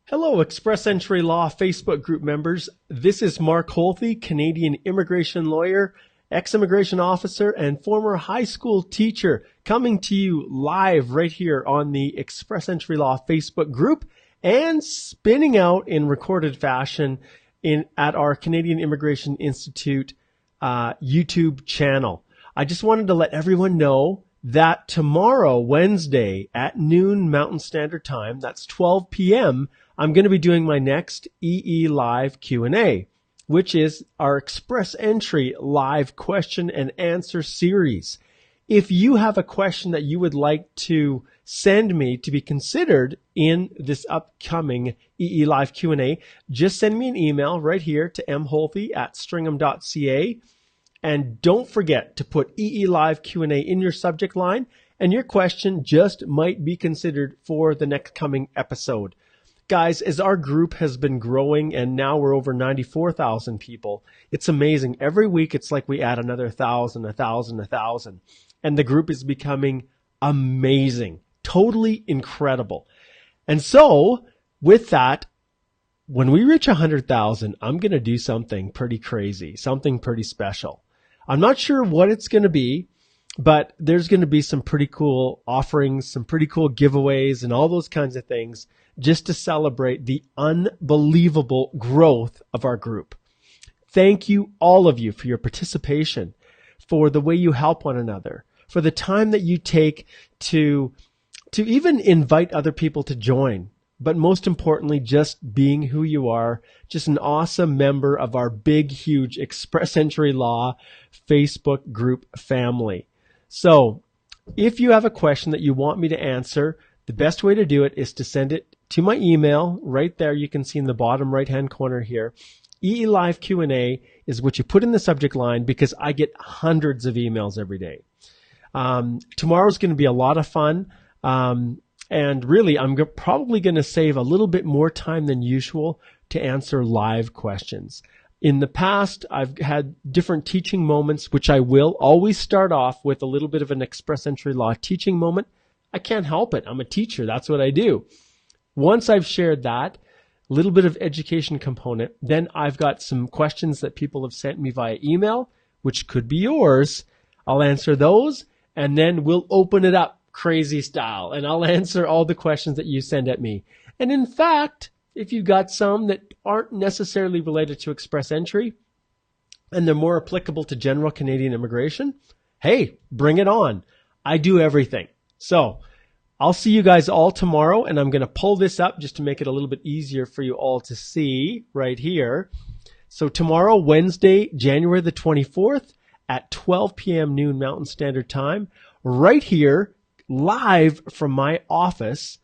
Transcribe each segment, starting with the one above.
Hello, Express Entry Law Facebook group members. This is Mark Holthe, Canadian immigration lawyer, ex-immigration officer, and former high school teacher, coming to you live right here on the Express Entry Law Facebook group and spinning out in recorded fashion at our Canadian Immigration Institute YouTube channel. I just wanted to let everyone know that tomorrow, Wednesday, at noon Mountain Standard Time, that's 12 p.m., I'm going to be doing my next EE Live Q&A, which is our Express Entry Live Question and Answer series. If you have a question that you would like to send me to be considered in this upcoming EE Live Q&A, just send me an email right here to mholthe@stringham.ca. And don't forget to put EE Live Q&A in your subject line, and your question just might be considered for the next coming episode. Guys, as our group has been growing and now we're over 94,000 people, it's amazing. Every week it's like we add another 1,000, 1,000, 1,000. And the group is becoming amazing, totally incredible. And so with that, when we reach 100,000, I'm going to do something pretty crazy, something pretty special. I'm not sure what it's going to be, but there's going to be some pretty cool offerings, some pretty cool giveaways, and all those kinds of things just to celebrate the unbelievable growth of our group. Thank you, all of you, for your participation, for the way you help one another, for the time that you take to even invite other people to join. But most importantly, just being who you are, just an awesome member of our big, huge Express Entry Law Facebook group family. So if you have a question that you want me to answer, the best way to do it is to send it to my email right there. You can see in the bottom right-hand corner here. EE Live Q&A is what you put in the subject line because I get hundreds of emails every day. Tomorrow's going to be a lot of fun. And really, I'm probably going to save a little bit more time than usual to answer live questions. In the past, I've had different teaching moments, which I will always start off with a little bit of an Express Entry Law teaching moment. I can't help it. I'm a teacher. That's what I do. Once I've shared that, a little bit of education component, then I've got some questions that people have sent me via email, which could be yours. I'll answer those, and then we'll open it up crazy style, and I'll answer all the questions that you send at me. And in fact, if you've got some that aren't necessarily related to Express Entry and they're more applicable to general Canadian immigration, hey, bring it on. I do everything. So I'll see you guys all tomorrow, and I'm going to pull this up just to make it a little bit easier for you all to see right here. So tomorrow, Wednesday, January the 24th at 12 p.m. noon Mountain Standard Time, right here, live from my office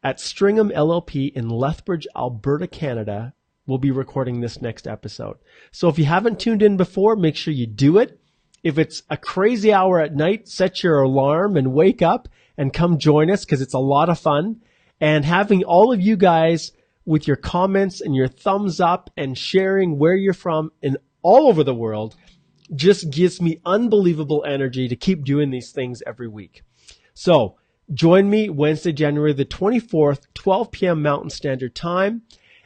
at Stringham LLP in Lethbridge, Alberta, Canada. We'll be recording this next episode. So if you haven't tuned in before, make sure you do it. If it's a crazy hour at night, set your alarm and wake up and come join us because it's a lot of fun. And having all of you guys with your comments and your thumbs up and sharing where you're from and all over the world just gives me unbelievable energy to keep doing these things every week. So join me Wednesday, January the 24th, 12 p.m. Mountain Standard Time.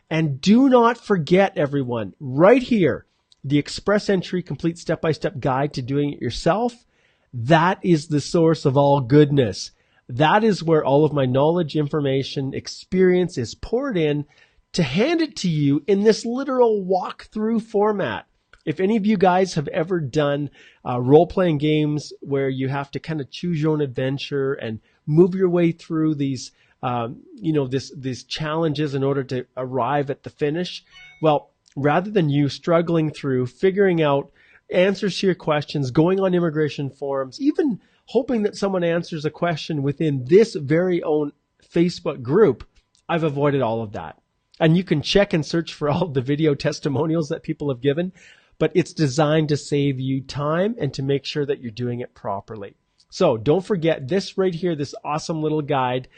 And do not forget, everyone, right here, the Express Entry Complete Step-by-Step Guide to Doing It Yourself. That is the source of all goodness. That is where all of my knowledge, information, experience is poured in to hand it to you in this literal walkthrough format. If any of you guys have ever done role-playing games where you have to kind of choose your own adventure and move your way through these, these challenges in order to arrive at the finish, well, rather than you struggling through figuring out answers to your questions, going on immigration forums, even hoping that someone answers a question within this very own Facebook group, I've avoided all of that. And you can check and search for all the video testimonials that people have given. But it's designed to save you time and to make sure that you're doing it properly. So don't forget this right here, this awesome little guide.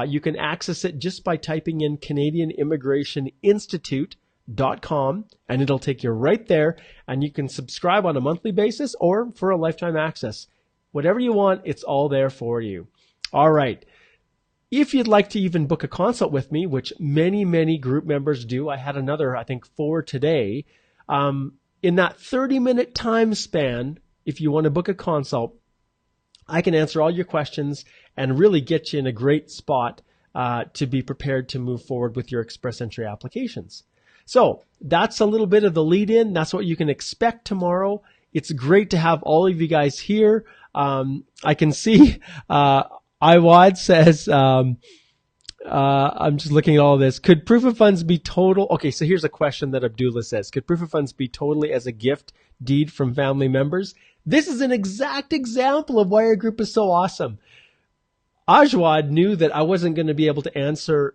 You can access it just by typing in CanadianImmigrationInstitute.com, and it'll take you right there, and you can subscribe on a monthly basis or for a lifetime access. Whatever you want, it's all there for you. All right. If you'd like to even book a consult with me, which many, many group members do, I had another, I think, 4 today. In that 30-minute time span, if you want to book a consult, I can answer all your questions and really get you in a great spot to be prepared to move forward with your Express Entry applications. So that's a little bit of the lead in. That's what you can expect tomorrow. It's great to have all of you guys here. I can see Iwad says, I'm just looking at all of this. Could proof of funds be total? Okay, so here's a question that Abdullah says. Could proof of funds be totally as a gift deed from family members? This is an exact example of why our group is so awesome. Ajwad knew that I wasn't going to be able to answer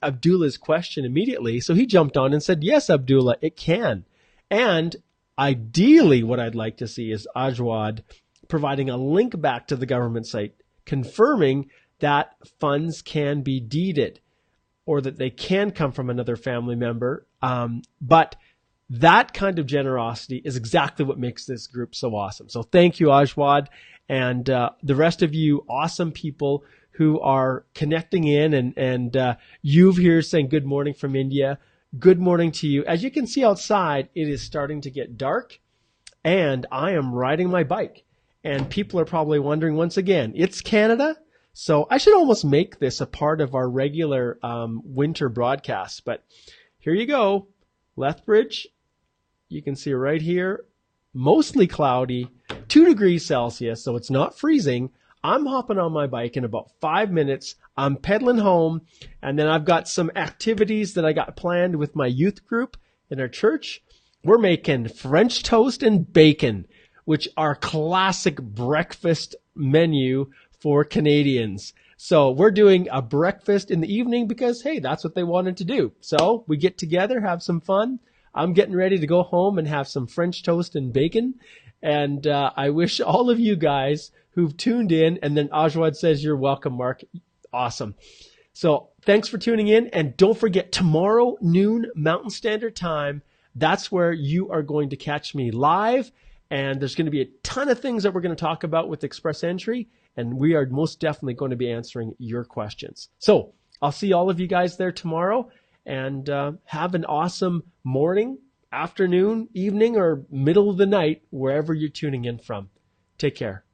Abdullah's question immediately, so he jumped on and said, yes, Abdullah, it can. And ideally, what I'd like to see is Ajwad providing a link back to the government site confirming that funds can be deeded or that they can come from another family member. But that kind of generosity is exactly what makes this group so awesome. So thank you, Ajwad, and the rest of you awesome people who are connecting in, and you've here saying good morning from India. Good morning to you. As you can see outside, it is starting to get dark, and I am riding my bike. And people are probably wondering once again, it's Canada? So I should almost make this a part of our regular winter broadcast. But here you go. Lethbridge, you can see right here, mostly cloudy, 2 degrees Celsius, so it's not freezing. I'm hopping on my bike in about 5 minutes. I'm pedaling home, and then I've got some activities that I got planned with my youth group in our church. We're making French toast and bacon, which are classic breakfast menu for Canadians. So we're doing a breakfast in the evening because, hey, that's what they wanted to do. So we get together, have some fun. I'm getting ready to go home and have some French toast and bacon. And I wish all of you guys who've tuned in, and then Ajwad says, you're welcome, Mark. Awesome. So thanks for tuning in. And don't forget, tomorrow, noon Mountain Standard Time, that's where you are going to catch me live. And there's going to be a ton of things that we're going to talk about with Express Entry. And we are most definitely going to be answering your questions. So I'll see all of you guys there tomorrow. And have an awesome morning, afternoon, evening, or middle of the night, wherever you're tuning in from. Take care.